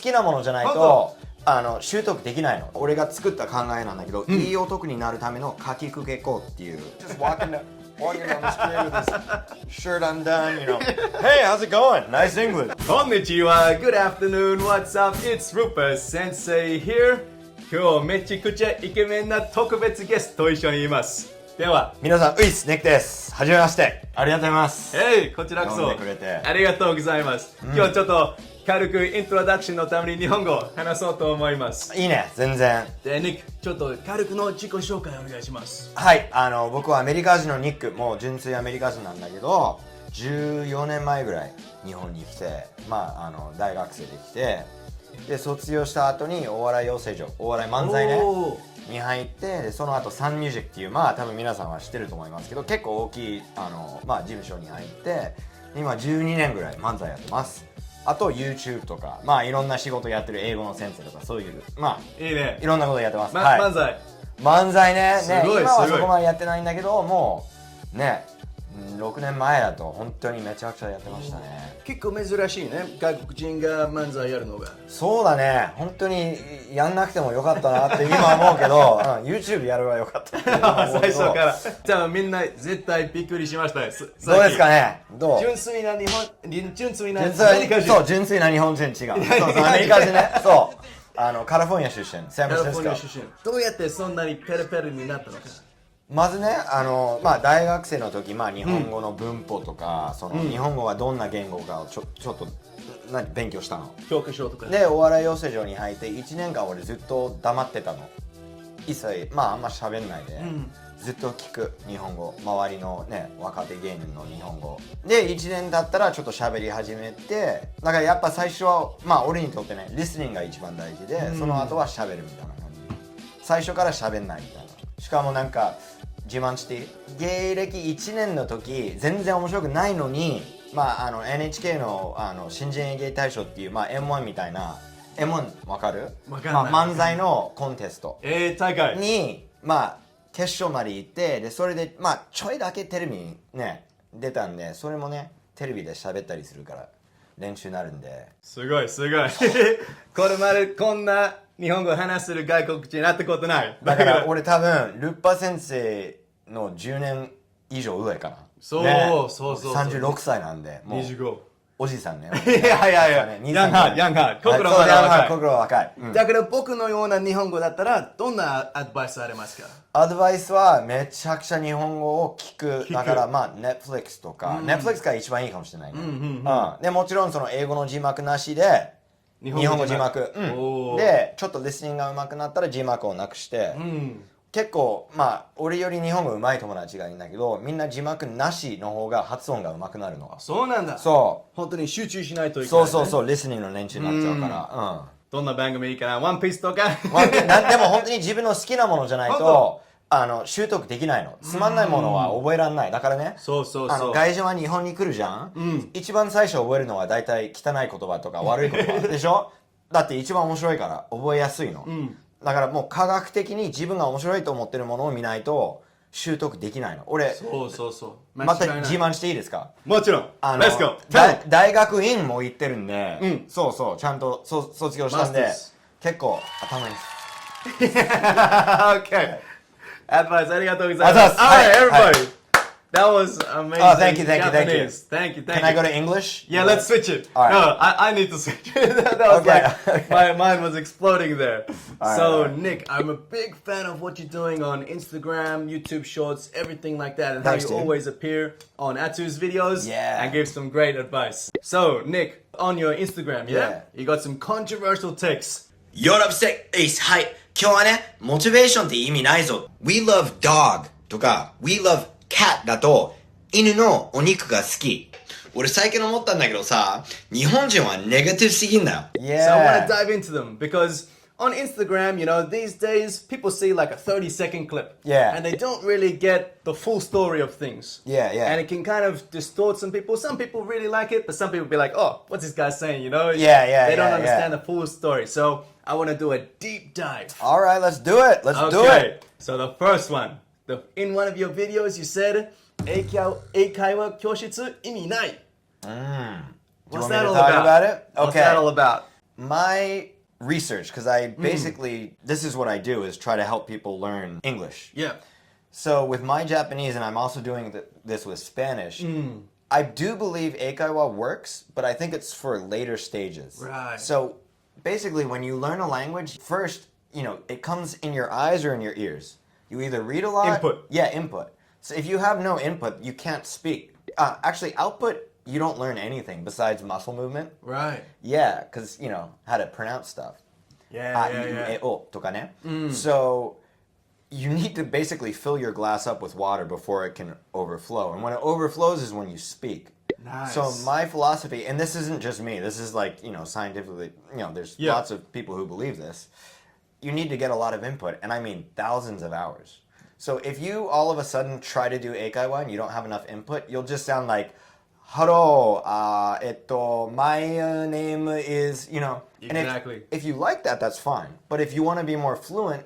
きなものじゃないと習得できないの。俺が作った考えなんだけど、いい男になるためのかきくけこっていう。Just walking down the street with this shirt undone, you know. Hey, how's it going? Nice English. こんにちは。Good afternoon. What's up? It's Rupa Sensei here. 今日めちゃくちゃイケメンな特別ゲストと一緒にいます。では、皆さん、ウイス、ネックです。はじめまして。ありがとうございます。こちらこそ。呼んでくれてありがとうございます。今日ちょっと軽くイントロダクションのために日本語を話そうと思います。いいね、全然。で、ニック、ちょっと軽くの自己紹介お願いします。はい、僕はアメリカ人のニック、もう純粋アメリカ人なんだけど、14年前ぐらい日本に来て、大学生で来て、で、卒業した後にお笑い養成所、お笑い漫才ね、に入って、でその後サンミュージックっていう、多分皆さんは知ってると思いますけど、結構大きい、事務所に入って、今12年ぐらい漫才やってます。あと YouTube とか、いろんな仕事やってる英語の先生とか、そういう、いいね。いろんなことやってます。漫才ね、すごい今はそこまでやってないんだけど、もうね、6年前だと本当にめちゃくちゃやってましたね。結構珍しいね、外国人が漫才やるのが。そうだね、本当にやんなくてもよかったなって今思うけど、YouTube やればよかった最初から。じゃあみんな絶対びっくりしましたです。どうですかね。純粋な純粋なアメリカ人。そう、純粋な日本人違う。そうアメリカ人ね。そう。カリフォルニア出身、サンフランシスコ。どうやってそんなにペラペラになったのか。まずね、大学生の時、日本語の文法とか、日本語がどんな言語かをちょっと勉強したの。教科書とかで、お笑い養成所に入って1年間俺ずっと黙ってたの。一切、あんま喋んないで、ずっと聞く日本語。周りのね、若手芸人の日本語。で、1年経ったらちょっと喋り始めて、だからやっぱ最初は、俺にとってね、リスニングが一番大事で、その後は喋るみたいな感じ。最初から喋んないみたいな。しかも自慢して芸歴1年の時全然面白くないのに、NHK の新人演芸大賞っていう、M1 みたいな M1 わかる？漫才のコンテスト大会に決勝まで行って、でそれでちょいだけテレビにね出たんで、それもねテレビで喋ったりするから練習になるんで。すごいこれまでこんな日本語を話せる外国人になったことない。だから俺多分ルッパ先生の10年以上上かな。そう、36歳なんで、もう25おじさんね。ヤンハー心若い。だから僕のような日本語だったらどんなアドバイスありますか？アドバイスはめちゃくちゃ日本語を聞く。だからNetflix とか、Netflix が一番いいかもしれないね。でもちろんその英語の字幕なしで日本語字幕でちょっとリスニングが上手くなったら字幕をなくして、結構俺より日本語上手い友達がいるんだけど、みんな字幕なしの方が発音が上手くなるの。そうなんだ。そう本当に集中しないといけない、ね、そうリスニングの練習になっちゃうから。どんな番組いいかな。ワンピースとかでも本当に自分の好きなものじゃないと習得できないの。つまんないものは覚えられない。だからね、外人は日本に来るじゃん、一番最初覚えるのは大体汚い言葉とか悪い言葉でしょだって一番面白いから覚えやすいの、だからもう科学的に自分が面白いと思ってるものを見ないと習得できないの。俺また自慢していいですか？もちろん。Let's go。大学院も行ってるんで、ちゃんと卒業したんで結構頭いいです。OK。アドバイスありがとうございます。Alright, everybody. That was amazing. Oh, thank you. Thank you. Can I go to English? Yeah, let's switch it. Right. No, I need to switch it. That was like, my mind was exploding there. Right. Nick, I'm a big fan of what you're doing on Instagram, YouTube Shorts, everything like that, and Thanks, how you always appear on Atu's videos and give some great advice. So, Nick, on your Instagram, you got some controversial takes. You're upset. はい。今日はね、モチベーションって意味ないぞ。We love dog とか We love cat だと犬のお肉が好き。俺最近思ったんだけどさ、日本人はネガティブすぎんだよ。So I want to dive into them because on Instagram, these days people see like a 30-second clip. And they don't really get the full story of things. And it can kind of distort some people. Some people really like it, but some people be like, oh, what's this guy saying, They don't understand the full story. So I want to do a deep dive. Alright, let's do it. Let's do it. So the first one. In one of your videos, you said, 英会話教室意味ない。What's that all about? What's that all about? my research, because I basically, this is what I do, is try to help people learn English. Yeah. So with my Japanese, and I'm also doing this with Spanish, I do believe eikaiwa works, but I think it's for later stages. Right. So basically, when you learn a language, first, it comes in your eyes or in your ears. You either read a lot. Input. Yeah, input. So if you have no input, you can't speak. Actually, output, you don't learn anything besides muscle movement. Right. Yeah, because, how to pronounce stuff. Yeah. So you need to basically fill your glass up with water before it can overflow. And when it overflows is when you speak. Nice. So my philosophy, and this isn't just me, this is like, scientifically, there's lots of people who believe this. You need to get a lot of input, and I mean thousands of hours. So if you all of a sudden try to do eikaiwa and you don't have enough input, you'll just sound like, hello, my name is, Exactly. And if you like that, that's fine. But if you want to be more fluent,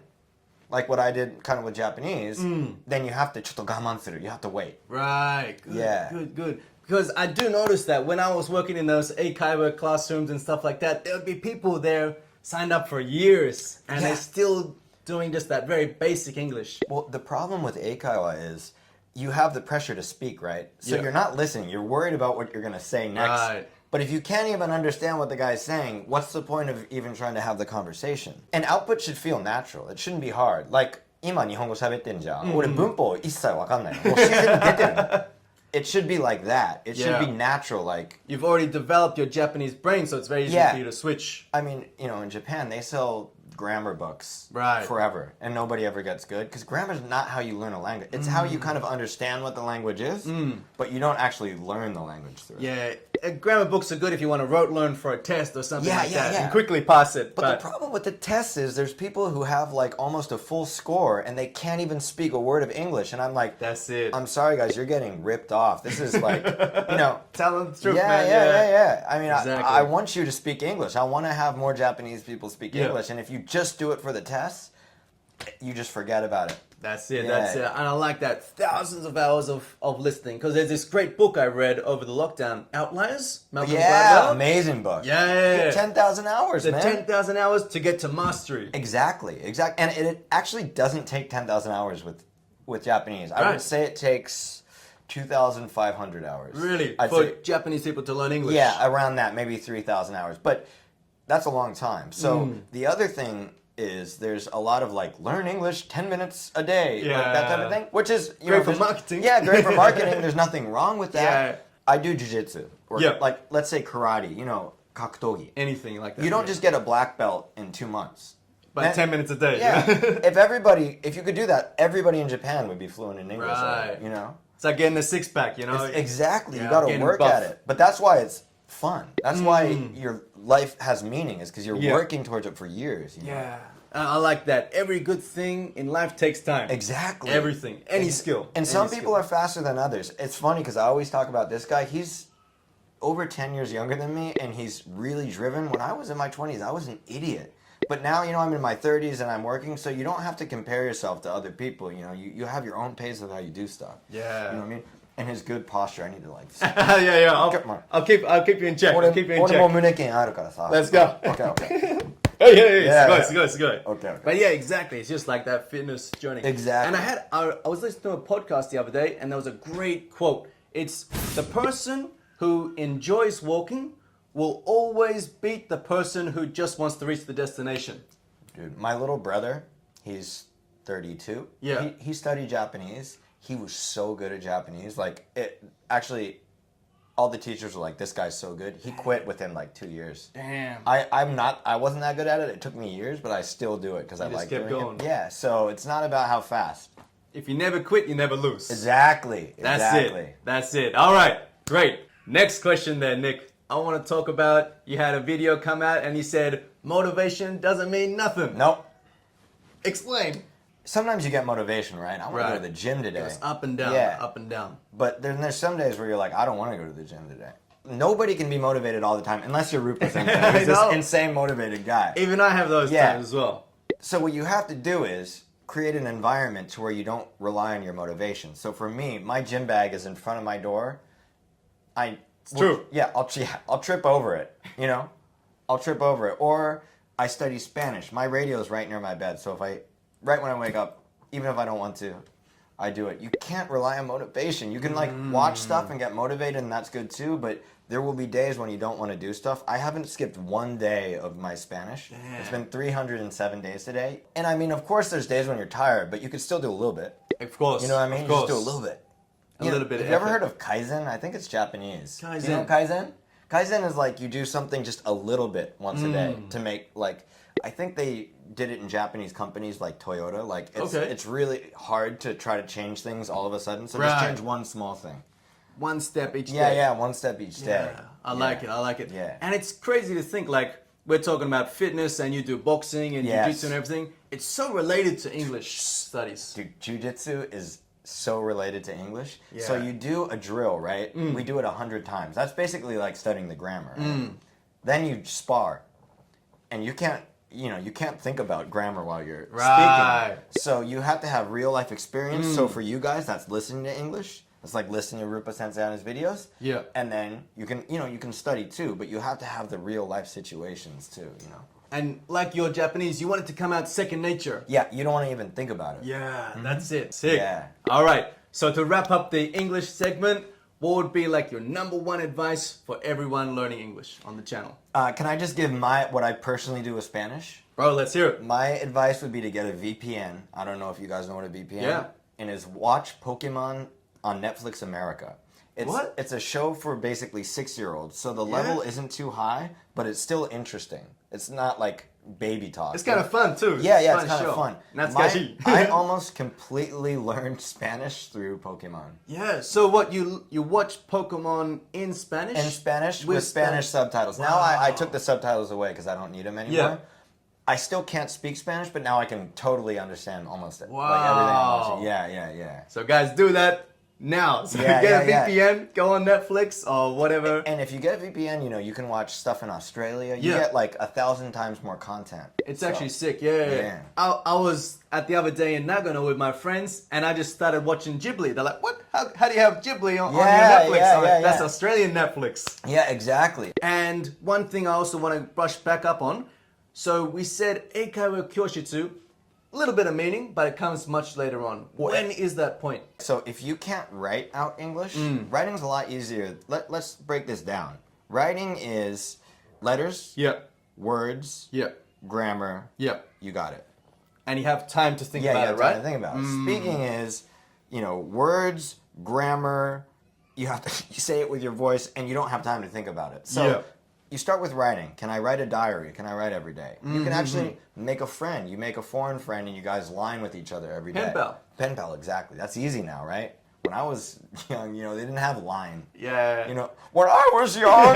like what I did kind of with Japanese, then you have to ちょっと我慢する. You have to wait. Right. Good, Yeah. Good. Because I do notice that when I was working in those eikaiwa classrooms and stuff like that, there would be people there signed up for years, and they're still doing just that very basic English. Well, the problem with eikaiwa is you have the pressure to speak, right? So you're not listening. You're worried about what you're going to say next. Right. But if you can't even understand what the guy's saying, what's the point of even trying to have the conversation? And output should feel natural. It shouldn't be hard. Like, 今日本語喋ってんじゃん。俺文法一切わかんないの。もう自然に出てるの。It should be like that. It should be natural, like... You've already developed your Japanese brain, so it's very easy for you to switch. I mean, in Japan, they sell grammar books Right. forever, and nobody ever gets good, because grammar is not how you learn a language. It's how you kind of understand what the language is, but you don't actually learn the language through it. Yeah, grammar books are good if you want to rote learn for a test or something like that and quickly pass it. But the problem with the test is there's people who have like almost a full score and they can't even speak a word of English, and I'm like, that's it. I'm sorry guys, you're getting ripped off. This is like, Tell them the truth, man. Yeah. I mean, exactly. I want you to speak English. I want to have more Japanese people speak English, and if you just do it for the test, you just forget about it. That's it. And I like that. Thousands of hours of listening. Because there's this great book I read over the lockdown, Outliers. Malcolm Gladwell. Amazing book. Yeah. 10,000 hours, man. 10,000 hours to get to mastery. Exactly. And it actually doesn't take 10,000 hours with Japanese. I would say it takes 2,500 hours. Really? I'd For say, Japanese people to learn English? Yeah, around that, maybe 3,000 hours. But that's a long time. So the other thing is there's a lot of like learn English 10 minutes a day, like that type of thing, which is great for marketing. Yeah, great for marketing. There's nothing wrong with that. Yeah. I do jiu-jitsu, or like let's say karate, kakutogi. Anything like that. You don't just get a black belt in 2 months. But 10 minutes a day. Yeah. If you could do that, everybody in Japan would be fluent in English. Right. It's like getting a six-pack, Exactly. You got to work at it. But that's why it's fun. That's why your life has meaning, is because you're working towards it for years. Yeah. I like that. Every good thing in life takes time. Exactly. Everything. Any skill. And some people are faster than others. It's funny because I always talk about this guy. He's over 10 years younger than me, and he's really driven. When I was in my 20s, I was an idiot. But now, I'm in my 30s and I'm working, so you don't have to compare yourself to other people. You have your own pace of how you do stuff. Yeah. You know what I mean? And his good posture, I need to like... I'll keep you in check. I'll keep you in check. 俺も胸剣あるからさ。 Let's go. Okay. Yeah. It's good. Okay. But yeah, exactly. It's just like that fitness journey. Exactly. And I was listening to a podcast the other day, and there was a great quote. It's the person who enjoys walking will always beat the person who just wants to reach the destination. Dude, my little brother, he's 32. Yeah. He studied Japanese. He was so good at Japanese. All the teachers were like, this guy's so good. He quit within like 2 years. Damn. I wasn't that good at it. It took me years, but I still do it because I like doing going. it. Yeah, so it's not about how fast. If you never quit, you never lose. Exactly. That's it. All right, great. Next question then, Nick. I want to talk about, you had a video come out and you said, motivation doesn't mean nothing. Nope. Explain. Sometimes you get motivation, right? I want to go to the gym today. It's up and down, up and down. But then there's some days where you're like, I don't want to go to the gym today. Nobody can be motivated all the time, unless you're Rupa Sensei. He's this insane motivated guy. Even I have those times as well. So what you have to do is create an environment to where you don't rely on your motivation. So for me, my gym bag is in front of my door. It's true. Yeah, I'll trip over it, I'll trip over it. Or I study Spanish. My radio is right near my bed. So right when I wake up, even if I don't want to, I do it. You can't rely on motivation. You can like watch stuff and get motivated, and that's good too, but there will be days when you don't want to do stuff. I haven't skipped one day of my Spanish. Damn. It's been 307 days today. And I mean, of course there's days when you're tired, but you could still do a little bit. Of course. You know what I mean? Of course. Just do a little bit. A little bit of Have you ever effort. heard of Kaizen? I think it's Japanese. Kaizen. Do you know Kaizen? Kaizen is like you do something just a little bit once a day to make like, I think they did it in Japanese companies like Toyota. Like it's really hard to try to change things all of a sudden. So just change one small thing. One step each day. Yeah, one step each day. I like it. Yeah. And it's crazy to think like we're talking about fitness and you do boxing and jiu-jitsu and everything. It's so related to English studies. Dude, jiu-jitsu is so related to English. Yeah. So you do a drill, right? We do it 100 times. That's basically like studying the grammar. Right? Then you spar. And you can't think about grammar while you're speaking. So you have to have real life experience. So for you guys that's listening to English, it's like listening to Rupa Sensei on his videos. Yeah. And then you can study too, but you have to have the real life situations too, And like you're Japanese, you want it to come out second nature. Yeah, you don't want to even think about it. Yeah, that's it. Sick. Yeah. All right. So to wrap up the English segment, what would be like your number one advice for everyone learning English on the channel? Can I just give what I personally do with Spanish? Bro, let's hear it. My advice would be to get a VPN. I don't know if you guys know what a VPN is. Yeah. And is watch Pokemon on Netflix America. It's a show for basically 6-year-olds, so the level isn't too high, but it's still interesting. It's not like baby talk. It's kind of fun too. Yeah, it's kind of fun. I almost completely learned Spanish through Pokemon. Yeah, so what, you watch Pokemon in Spanish? In Spanish with Spanish subtitles. Wow. Now I took the subtitles away because I don't need them anymore. Yeah. I still can't speak Spanish, but now I can totally understand almost like everything. Yeah. So guys, do that now. So get a VPN, go on Netflix or whatever. And if you get a VPN, you can watch stuff in Australia. You get like 1,000 times more content. It's actually sick, yeah. I was at the other day in Nagano with my friends, and I just started watching Ghibli. They're like, what? How do you have Ghibli on your Netflix? That's Australian Netflix. Yeah, exactly. And one thing I also want to brush back up on. So we said Eikaiwa Kyoshitsu, a little bit of meaning, but it comes much later on. When is that point? So if you can't write out English, writing's a lot easier. Let's break this down. Writing is letters, words, grammar, you got it. And you have time to think about it, right? Time to think about it. Speaking is, words, grammar, you have to you say it with your voice, and you don't have time to think about it. So you start with writing. Can I write a diary? Can I write every day? You can actually make a friend. You make a foreign friend and you guys line with each other every day. Pen pal. Pen pal, exactly. That's easy now, right? When I was young, they didn't have line. Yeah. When I was young,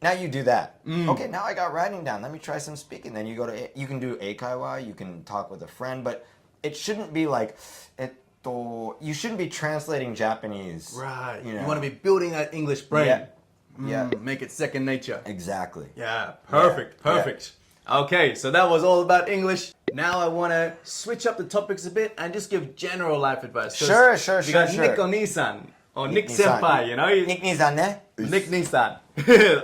Now you do that. Okay, now I got writing down. Let me try some speaking. Then you can do eikaiwa, you can talk with a friend, but it shouldn't be like, you shouldn't be translating Japanese. Right. You want to be building that English brain. Yeah. Make it second nature. Exactly. Yeah. Perfect. Yeah. Okay, so that was all about English. Now I want to switch up the topics a bit and just give general life advice. Sure. You got Nick兄さん or Nick senpai, Nick兄さんね. Nick兄さん.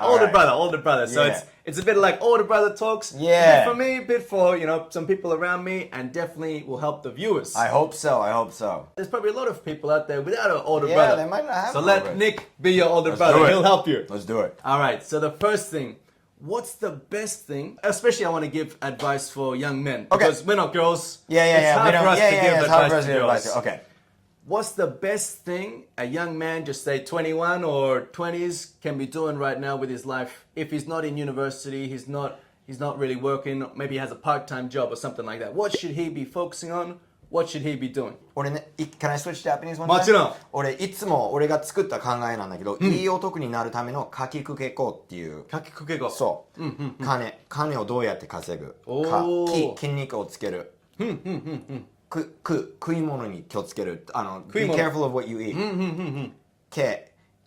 older brother. So it's a bit like older brother talks. Yeah. A bit for me, a bit for, some people around me, and definitely will help the viewers. I hope so. There's probably a lot of people out there without an older brother. Yeah, they might not have So an let older. Nick be your older brother. He'll help you. Let's do it. All right, so the first thing, what's the best thing? Especially I want to give advice for young men. Because we're not girls. It's hard for us to give advice to girls. Okay. What's the best thing a young man, just say 21 or 20s, can be doing right now with his life if he's not in university, he's not really working, maybe he has a part-time job or something like that? What should he be focusing on? What should he be doing? Can I switch Japanese one time? もちろん。俺いつも俺が作った考えなんだけど、いい男になるためのかきくけこっていう。かきくけこ。そう。金をどうやって稼ぐ。筋肉をつける。食い物に気をつける。Be careful of what you eat.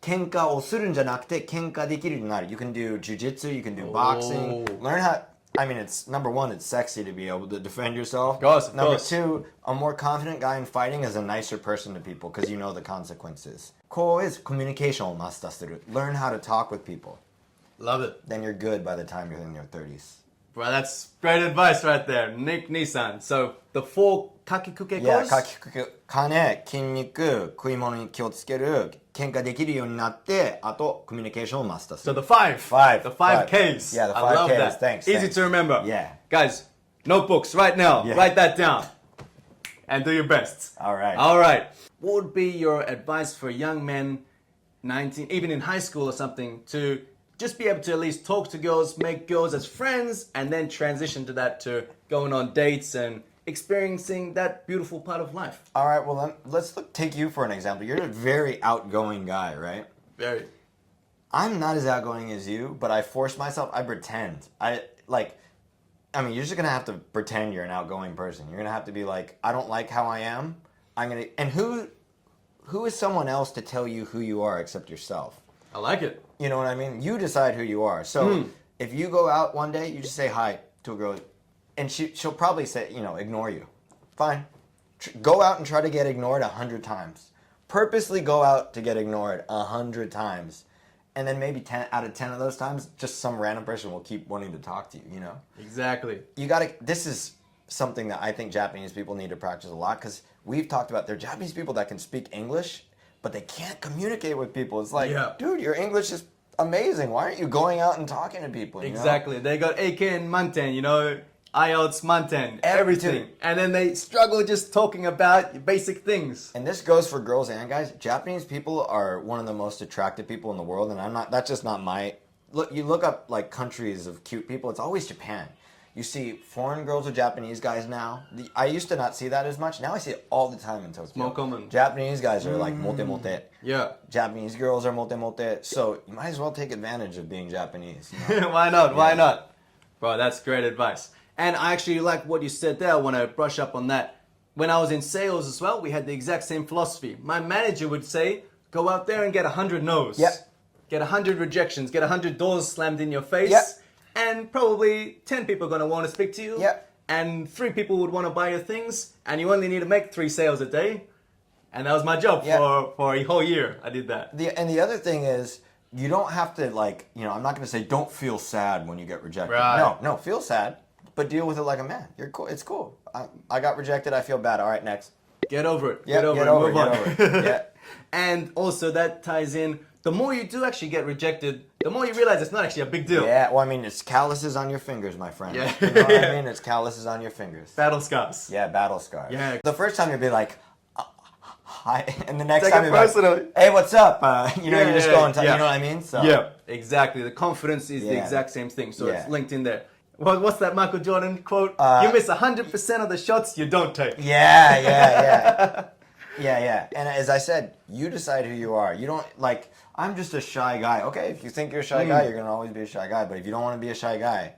喧嘩をするんじゃなくて喧嘩できるようになる。You can do jujitsu, you can do boxing. Learn how. I mean, it's number one, it's sexy to be able to defend yourself. Of course, of number course. two, a more confident guy in fighting is a nicer person to people because you know the consequences. こう is communication をマスターする. Learn how to talk with people. Love it. Then you're good by the time you're in your 30s. Bro, that's great advice right there. Nick Nissan. So, the 4 kakikuke Yeah, course? かきくけ、金、筋肉、食い物に気をつける、喧嘩できるようになって、あと、コミュニケーションをマスターす So る。 the 5. Five. The 5 Ks. Yeah, the I 5 love Ks. that. Thanks. Easy thanks. to remember. Yeah. Guys, notebooks right now. Yeah. Write that down. And do your best. All right. All right. What would be your advice for young men, 19, even in high school or something, to just be able to at least talk to girls, make girls as friends, and then transition to that to going on dates and experiencing that beautiful part of life? All right, well, let's take you for an example. You're a very outgoing guy, right? Very. I'm not as outgoing as you, but I force myself, I pretend. I mean, you're just going to have to pretend you're an outgoing person. You're going to have to be like, I don't like how I am. And who is someone else to tell you who you are except yourself? I like it. You know what I mean? You decide who you are. So if you go out one day, you just say hi to a girl, and she'll probably say, ignore you. Fine. Go out and try to get ignored 100 times. Purposely go out to get ignored 100 times. And then maybe 10 out of 10 of those times, just some random person will keep wanting to talk to you, Exactly. This is something that I think Japanese people need to practice a lot, because we've talked about there are Japanese people that can speak English, but they can't communicate with people. It's like, dude, your English is amazing. Why aren't you going out and talking to people? Exactly. They got AK and Manten, IELTS, Manten, everything. And then they struggle just talking about basic things. And this goes for girls and guys. Japanese people are one of the most attractive people in the world, and that's just not my... Look, you look up like countries of cute people, it's always Japan. You see foreign girls with Japanese guys now. I used to not see that as much. Now I see it all the time in Tokyo. More common. Japanese guys are like mote-mote. Yeah. Japanese girls are mote-mote. So you might as well take advantage of being Japanese. Why not? Why not? Bro, that's great advice. And I actually like what you said there. I want to brush up on that. When I was in sales as well, we had the exact same philosophy. My manager would say, go out there and get 100 no's. Yep. Get 100 rejections. Get 100 doors slammed in your face. Yep. And probably 10 people are going to want to speak to you. Yep. And 3 people would want to buy your things. And you only need to make 3 sales a day. And that was my job for a whole year. I did that. And the other thing is, you don't have to I'm not going to say don't feel sad when you get rejected. Right. No, feel sad. But deal with it like a man. You're cool. It's cool. I got rejected. I feel bad. All right, next. Get over it. Yeah, get over it. Move on. Yeah. And also that ties in. The more you do actually get rejected, the more you realize it's not actually a big deal. Yeah. Well, I mean, it's calluses on your fingers, my friend. Yeah. You know what I mean? It's calluses on your fingers. Battle scars. Yeah, battle scars. Yeah. The first time you'll be like, hi, and the next Take time it you'll be personally. like, hey, what's up? You just go and you know what I mean? So. Yeah, exactly. The confidence is the exact same thing. So it's linked in there. What's that Michael Jordan quote? You miss 100% of the shots you don't take. Yeah. And as I said, you decide who you are. You don't I'm just a shy guy. Okay, if you think you're a shy guy, you're gonna always be a shy guy. But if you don't want to be a shy guy,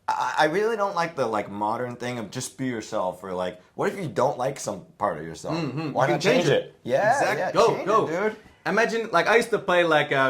I really don't like the modern thing of just be yourself, or what if you don't like some part of yourself? Why not change it? Yeah, exactly. Go, dude. Imagine, I used to play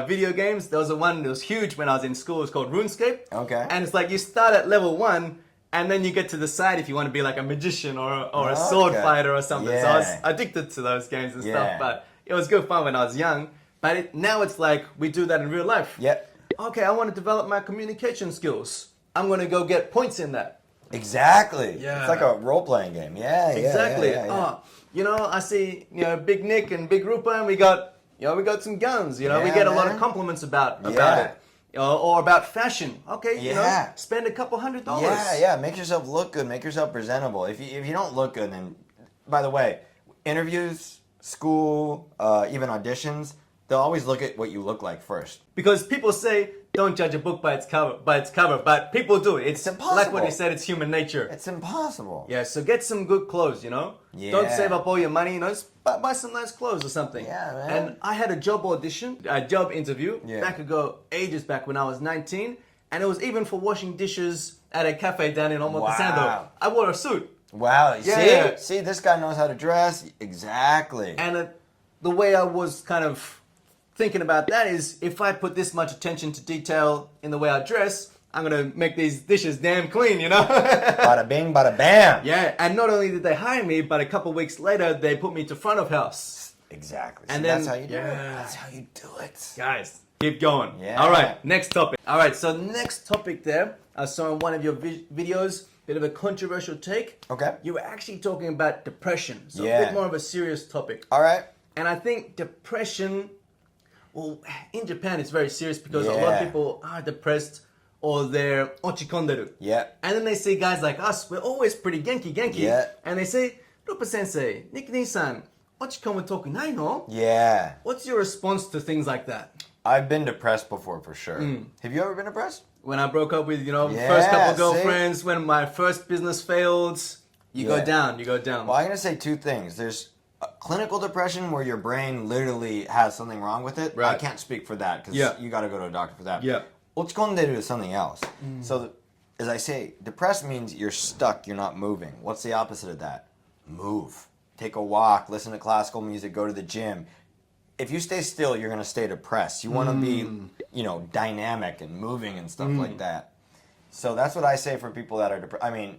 video games. There was one that was huge when I was in school. It was called RuneScape. Okay. And it's you start at level 1, and then you get to decide if you want to be a magician or a sword fighter or something. Yeah. So I was addicted to those games and stuff. But it was good fun when I was young. But now it's we do that in real life. Yep. Okay, I want to develop my communication skills. I'm going to go get points in that. Exactly. Yeah. It's like a role-playing game. Yeah, exactly. Yeah. I see, Big Nick and Big Rupa, and we got some guns. We get a lot of compliments about it. Or about fashion. Okay, spend a couple $100. Yeah. Make yourself look good. Make yourself presentable. If you don't look good, then, by the way, interviews, school, even auditions, they'll always look at what you look like first. Because people say, don't judge a book by its cover, but people do it. It's impossible. Like what you said, it's human nature. It's impossible. Yeah, so get some good clothes, Yeah. Don't save up all your money, just buy some nice clothes or something. Yeah, man. And I had a job interview ages back when I was 19, and it was even for washing dishes at a cafe down in Omotesando. Wow. I wore a suit. Wow. Yeah. See, this guy knows how to dress. Exactly. And the way I was kind of thinking about that is, if I put this much attention to detail in the way I dress, I'm gonna make these dishes damn clean, you know? Bada bing, bada bam. Yeah, and not only did they hire me, but a couple weeks later, they put me to front of house. Exactly. And See, then, that's how you do it. That's how you do it. Guys, keep going. Yeah. All right, next topic. All right, so next topic there, I saw in one of your videos, bit of a controversial take. Okay. You were actually talking about depression, so a bit more of a serious topic. All right. And I think depression, well, in Japan it's very serious because a lot of people are depressed or they're ochikonderu. Yeah. And then they see guys like us, we're always pretty genki. Yeah. And they say, Rupa sensei, Nick Nisan, ochikomu toku nai no? Yeah. What's your response to things like that? I've been depressed before, for sure. Have you ever been depressed? When I broke up with, first couple girlfriends, when my first business failed, you go down. Well, I'm going to say two things. There's clinical depression where your brain literally has something wrong with it. Right. I can't speak for that because you got to go to a doctor for that. Yeah. Ochikonderu is something else. So, as I say, depressed means you're stuck, you're not moving. What's the opposite of that? Move. Take a walk, listen to classical music, go to the gym. If you stay still, you're going to stay depressed. You want to be, dynamic and moving and stuff like that. So that's what I say for people that are depressed. I mean,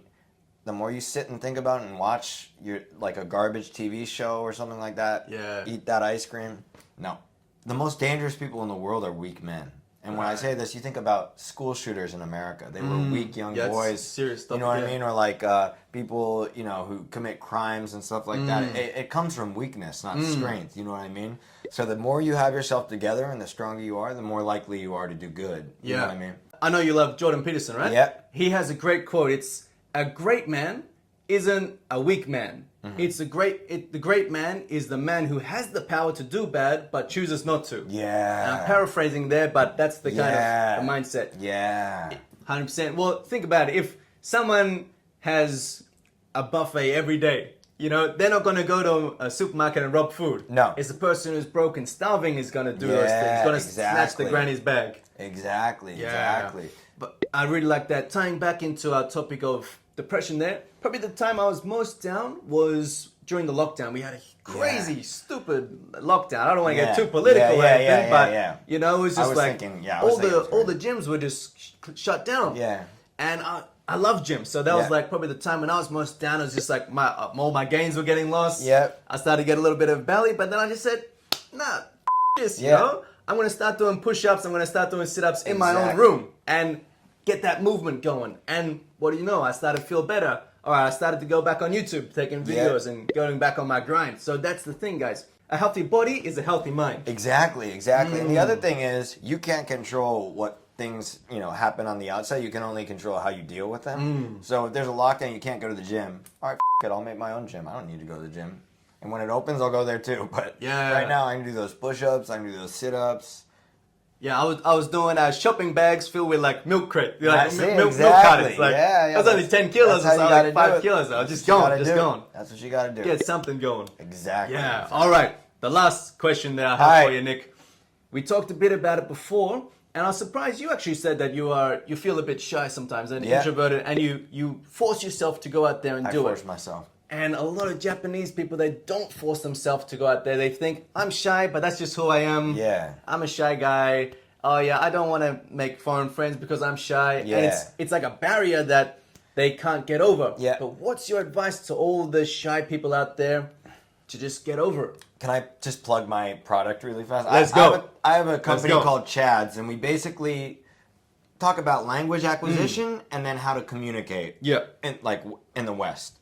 the more you sit and think about it and watch like a garbage TV show or something like that, eat that ice cream. No. The most dangerous people in the world are weak men. And when I say this, you think about school shooters in America. They were weak young boys. Serious stuff. You know what I mean? Or like people, who commit crimes and stuff like that. It comes from weakness, not strength. You know what I mean? So the more you have yourself together and the stronger you are, the more likely you are to do good. You know what I mean? I know you love Jordan Peterson, right? Yep. He has a great quote. It's, a great man isn't a weak man. It's the great man is the man who has the power to do bad but chooses not to. Yeah. And I'm paraphrasing there, but that's the kind of the mindset. Yeah. 100%. Well, think about it. If someone has a buffet every day, they're not going to go to a supermarket and rob food. No. It's the person who's broke and starving is going to do those things. Going to snatch the granny's bag. Exactly. But I really like that. Tying back into our topic of depression there, probably the time I was most down was during the lockdown. We had a crazy, stupid lockdown. I don't want to get too political or anything, but it was just all the gyms were just shut down. Yeah. And I love gyms, so that was like probably the time when I was most down. It was just like all my gains were getting lost. Yep. I started to get a little bit of belly, but then I just said, nah, this, I'm going to start doing push-ups. I'm going to start doing sit-ups in my own room and get that movement going. And what do you know? I started to feel better. All right, I started to go back on YouTube, taking videos and going back on my grind. So that's the thing, guys. A healthy body is a healthy mind. Exactly. And the other thing is, you can't control what things, happen on the outside. You can only control how you deal with them. So if there's a lockdown, you can't go to the gym. All right, it, I'll make my own gym. I don't need to go to the gym. And when it opens, I'll go there too. But right now, I can do those push-ups. I can do those sit-ups. Yeah, I was doing shopping bags filled with like milk crate, milk exactly. cartons. Like, it was only 10 kilos or something, like 5 kilos. I was just going. That's what you gotta do. Get something going. Exactly. Yeah. All right. The last question that I have for you, Nick. We talked a bit about it before, and I was surprised you actually said that you feel a bit shy sometimes and introverted, and you force yourself to go out there and do it. I force myself. And a lot of Japanese people, they don't force themselves to go out there. They think, I'm shy, but that's just who I am. Yeah. I'm a shy guy. Oh yeah, I don't want to make foreign friends because I'm shy. Yeah. And it's like a barrier that they can't get over. Yeah. But what's your advice to all the shy people out there to just get over it? Can I just plug my product really fast? Let's go. I have a company called Chad's, and we basically talk about language acquisition and then how to communicate. Yeah. In the West.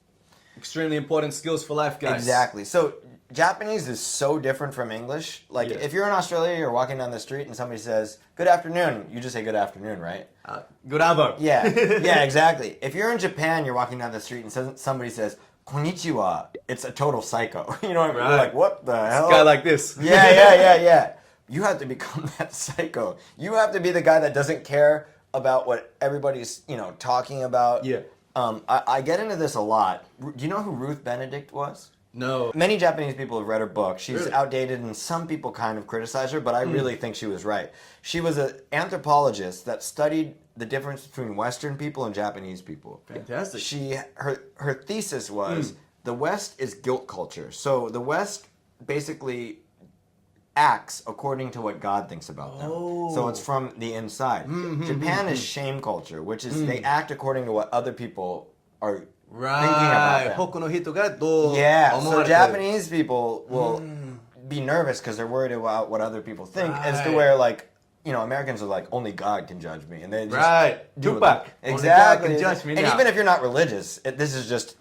Extremely important skills for life, guys. Exactly. So Japanese is so different from English. Like if you're in Australia, you're walking down the street and somebody says, good afternoon. You just say good afternoon, right? Good avo. Yeah. Yeah, exactly. If you're in Japan, you're walking down the street and somebody says, konnichiwa. It's a total psycho. You know what I mean? You're like, what the hell? This guy like this. Yeah. You have to become that psycho. You have to be the guy that doesn't care about what everybody's, talking about. Yeah. I get into this a lot. Do you know who Ruth Benedict was? No. Many Japanese people have read her book. She's outdated and some people kind of criticize her, but I really think she was right. She was an anthropologist that studied the difference between Western people and Japanese people. Fantastic. Her thesis was the West is guilt culture. So the West basically acts according to what God thinks about them. So it's from the inside. Japan is shame culture, which is they act according to what other people are thinking about them. 他の人がどう思われてる。Yeah, so Japanese people will be nervous because they're worried about what other people think, as to where like, you know, Americans are like, only God can judge me, and they just do Tupac. Exactly. Only God can judge me and now. even if you're not religious, this is just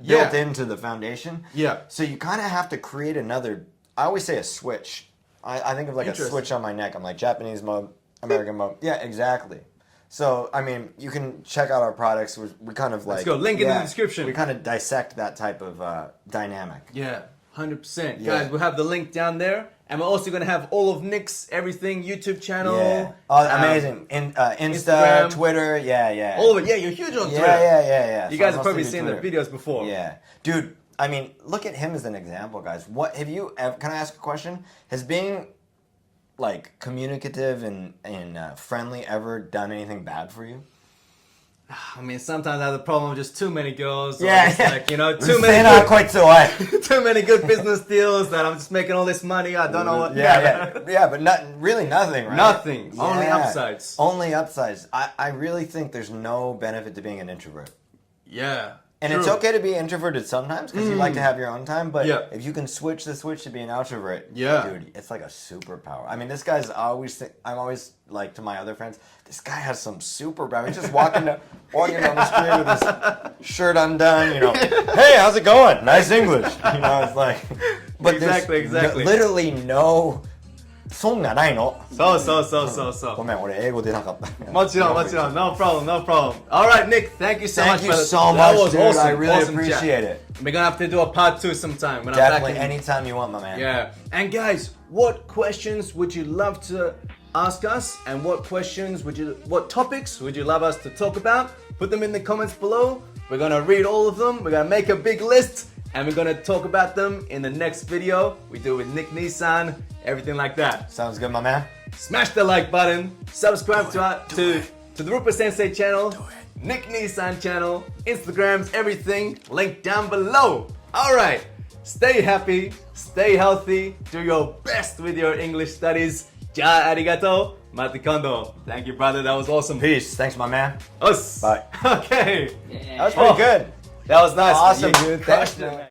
built into the foundation. Yeah. So you kind of have to create another. I always say a switch. I think of like a switch on my neck. I'm like Japanese mode, American mode. Yeah, exactly. So, I mean, you can check out our products. We kind of like... Let's go. Link in the description. We kind of dissect that type of dynamic. Yeah, 100%. Yeah. Guys, we'll have the link down there. And we're also going to have all of Nick's everything, YouTube channel. Yeah. Oh, amazing. Instagram, Twitter. Yeah. All of it. Yeah, you're huge on Twitter. Yeah. You guys have probably seen the videos before. Yeah. Dude, I mean, look at him as an example, guys. What have you... Can I ask a question? Has being... like communicative and friendly ever done anything bad for you? I mean, sometimes I have the problem with just too many girls. Yeah. Like, you know, too many good business deals that I'm just making all this money. I don't know what. Yeah, but really nothing, right? Nothing. Yeah. Only upsides. Only upsides. I really think there's no benefit to being an introvert. Yeah. And true. it's okay to be introverted sometimes because you like to have your own time, but Yeah. if you can switch the switch to be an extrovert, Yeah. dude, it's like a superpower. I mean, this guy's I'm always like to my other friends, this guy has some superpower. He's just walking down the street with his shirt undone, you know. Hey, how's it going? Nice English. You know, it's like, but Exactly. literally no 損がないの。そう。ごめん、俺英語出なかった。もちろん。No problem. Alright, Nick, thank you so much. Thank you so much, That was dude. awesome. I really awesome appreciate chat. it. We're gonna have to do a part 2 sometime. When Definitely, I'm back in... anytime you want, my man. Yeah. And guys, what questions would you love to ask us? And what topics would you love us to talk about? Put them in the comments below. We're gonna read all of them. We're gonna make a big list. And we're gonna talk about them in the next video. We do it with Nick Nissan, everything like that. Sounds good, my man. Smash the like button. Subscribe to the Rupa Sensei channel, Nick Nissan channel, Instagrams, everything. Link down below. All right. Stay happy, stay healthy, do your best with your English studies. Ja arigato, mata kondo. Thank you, brother. That was awesome. Peace. Thanks, my man. Us. Bye. Okay. That was pretty good. That was nice. Awesome, You dude. crushed Thank you. it.